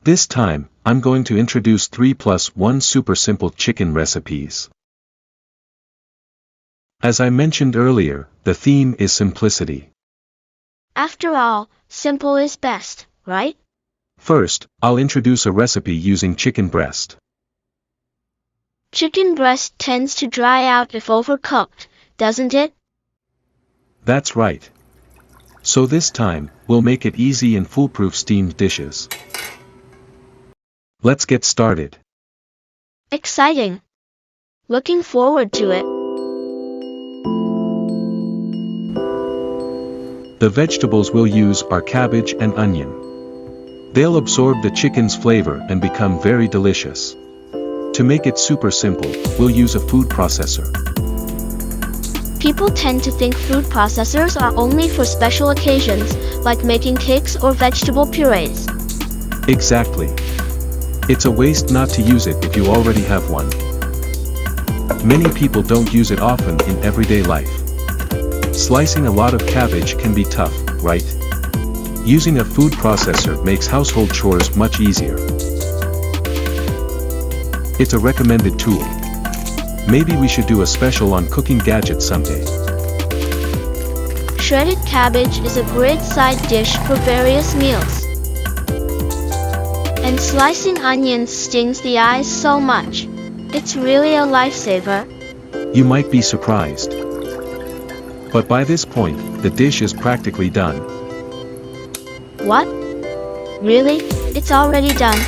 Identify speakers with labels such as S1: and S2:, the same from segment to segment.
S1: This time, I'm going to introduce 3+1 super simple chicken recipes. As I mentioned earlier, the theme is simplicity.
S2: After all, simple is best, right?
S1: First, I'll introduce a recipe using chicken breast.
S2: Chicken breast tends to dry out if overcooked, doesn't it?
S1: That's right. So this time, we'll make it easy and foolproof steamed dishes. Let's get started.
S2: Exciting. Looking forward to it.
S1: The vegetables we'll use are cabbage and onion. They'll absorb the chicken's flavor and become very delicious. To make it super simple, we'll use a food processor.
S2: People tend to think food processors are only for special occasions, like making cakes or vegetable purees.
S1: Exactly. It's a waste not to use it if you already have one. Many people don't use it often in everyday life. Slicing a lot of cabbage can be tough, right? Using a food processor makes household chores much easier. It's a recommended tool. Maybe we should do a special on cooking gadgets someday.
S2: Shredded cabbage is a great side dish for various meals. And slicing onions stings the eyes so much. It's really a lifesaver.
S1: You might be surprised. But by this point, the dish is practically done.
S2: What? Really? It's already done?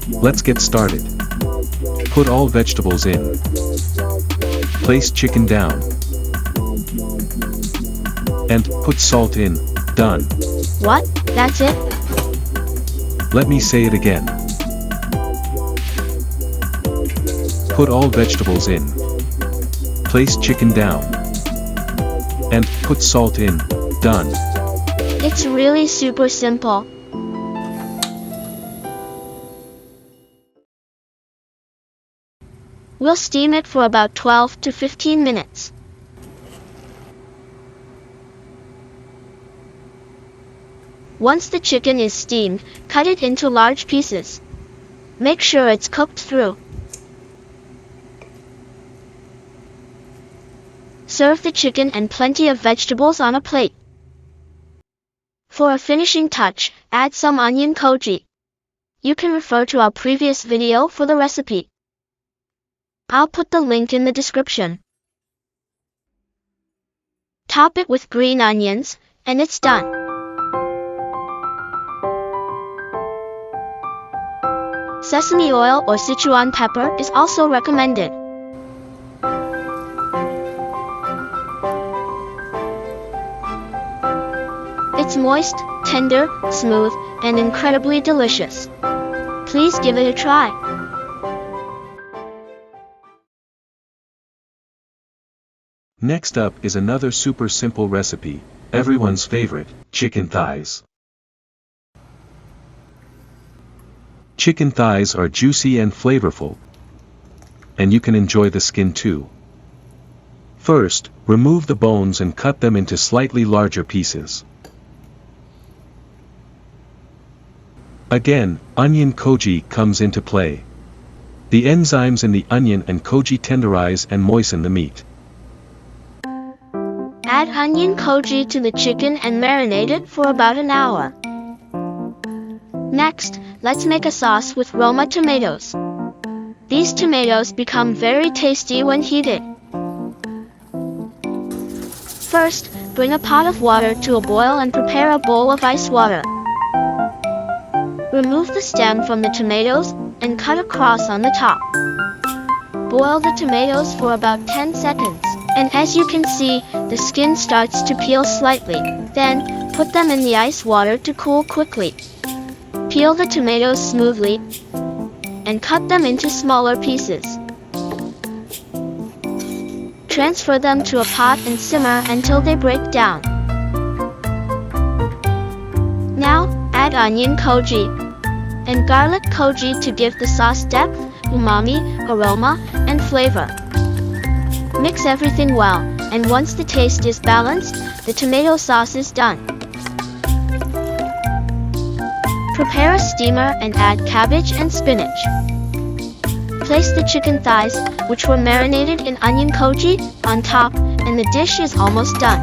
S1: Let's get started. Put all vegetables in. Place chicken down. And put salt in. Done.
S2: What? That's it?
S1: Let me say it again. Put all vegetables in. Place chicken down. And put salt in. Done.
S2: It's really super simple. We'll steam it for about 12 to 15 minutes. Once the chicken is steamed, cut it into large pieces. Make sure it's cooked through. Serve the chicken and plenty of vegetables on a plate. For a finishing touch, add some onion koji. You can refer to our previous video for the recipe. I'll put the link in the description. Top it with green onions, and it's done. Sesame oil or Sichuan pepper is also recommended. It's moist, tender, smooth, and incredibly delicious. Please give it a try.
S1: Next up is another super simple recipe, everyone's favorite, chicken thighs. Chicken thighs are juicy and flavorful, and you can enjoy the skin too. First, remove the bones and cut them into slightly larger pieces. Again, onion koji comes into play. The enzymes in the onion and koji tenderize and moisten the meat.
S2: Add onion koji to the chicken and marinate it for about an hour. Next, let's make a sauce with Roma tomatoes. These tomatoes become very tasty when heated. First, bring a pot of water to a boil and prepare a bowl of ice water. Remove the stem from the tomatoes and cut across on the top. Boil the tomatoes for about 10 seconds, and as you can see, the skin starts to peel slightly. Then, put them in the ice water to cool quickly. Peel the tomatoes smoothly and cut them into smaller pieces. Transfer them to a pot and simmer until they break down. Now, add onion koji and garlic koji to give the sauce depth, umami, aroma, and flavor. Mix everything well, and once the taste is balanced, the tomato sauce is done. Prepare a steamer and add cabbage and spinach. Place the chicken thighs, which were marinated in onion koji, on top, and the dish is almost done.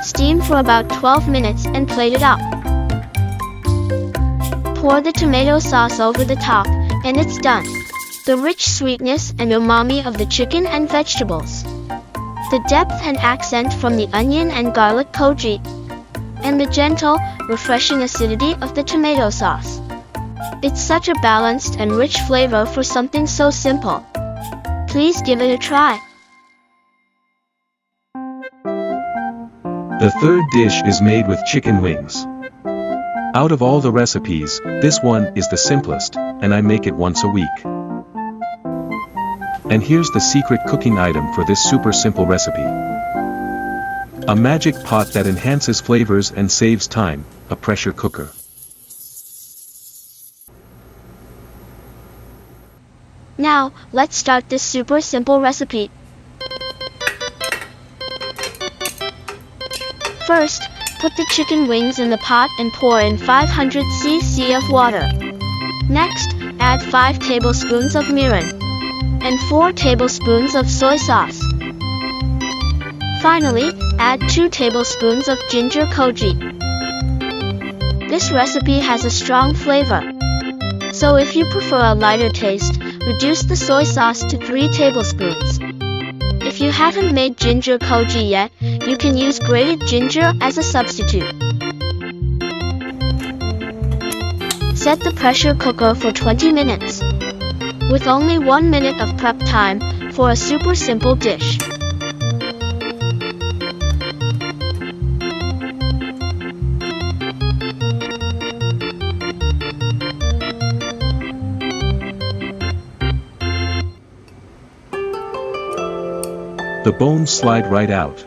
S2: Steam for about 12 minutes and plate it up. Pour the tomato sauce over the top, and it's done. The rich sweetness and umami of the chicken and vegetables. The depth and accent from the onion and garlic koji. And the gentle, refreshing acidity of the tomato sauce. It's such a balanced and rich flavor for something so simple. Please give it a try.
S1: The third dish is made with chicken wings. Out of all the recipes, this one is the simplest, and I make it once a week. And here's the secret cooking item for this super simple recipe. A magic pot that enhances flavors and saves time, a pressure cooker.
S2: Now, let's start this super simple recipe. First, put the chicken wings in the pot and pour in 500 cc of water. Next, add 5 tablespoons of mirin and 4 tablespoons of soy sauce. Finally, add 2 tablespoons of ginger koji. This recipe has a strong flavor. So if you prefer a lighter taste, reduce the soy sauce to 3 tablespoons. If you haven't made ginger koji yet, you can use grated ginger as a substitute. Set the pressure cooker for 20 minutes. With only 1 minute of prep time for a super simple dish.
S1: The bones slide right out.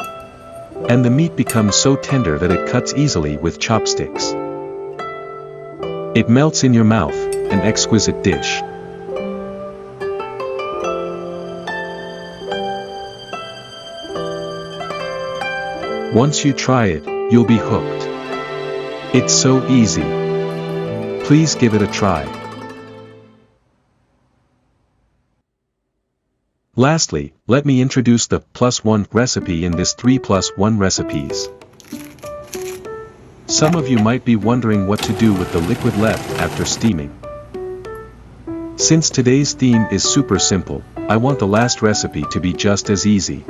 S1: And the meat becomes so tender that it cuts easily with chopsticks. It melts in your mouth, an exquisite dish. Once you try it, you'll be hooked. It's so easy. Please give it a try. Lastly, let me introduce the +1 recipe in this 3+1 recipes. Some of you might be wondering what to do with the liquid left after steaming. Since today's theme is super simple, I want the last recipe to be just as easy.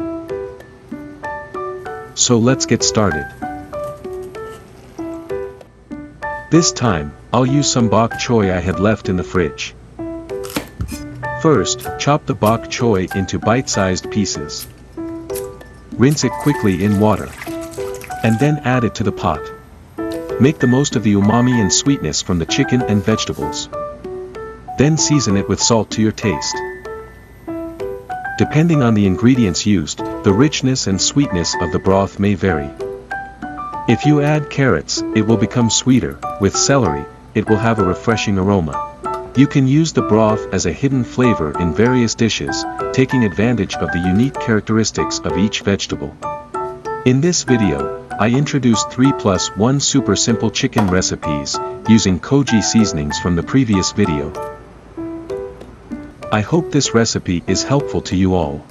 S1: So let's get started. This time, I'll use some bok choy I had left in the fridge. First, chop the bok choy into bite-sized pieces. Rinse it quickly in water. And then add it to the pot. Make the most of the umami and sweetness from the chicken and vegetables. Then season it with salt to your taste. Depending on the ingredients used, the richness and sweetness of the broth may vary. If you add carrots, it will become sweeter. With celery, it will have a refreshing aroma. You can use the broth as a hidden flavor in various dishes, taking advantage of the unique characteristics of each vegetable. In this video, I introduced 3+1 super simple chicken recipes, using Koji seasonings from the previous video. I hope this recipe is helpful to you all.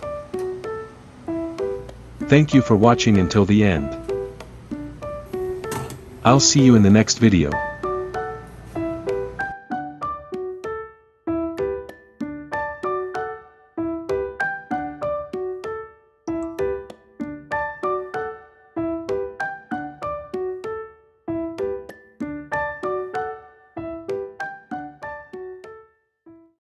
S1: Thank you for watching until the end. I'll see you in the next video.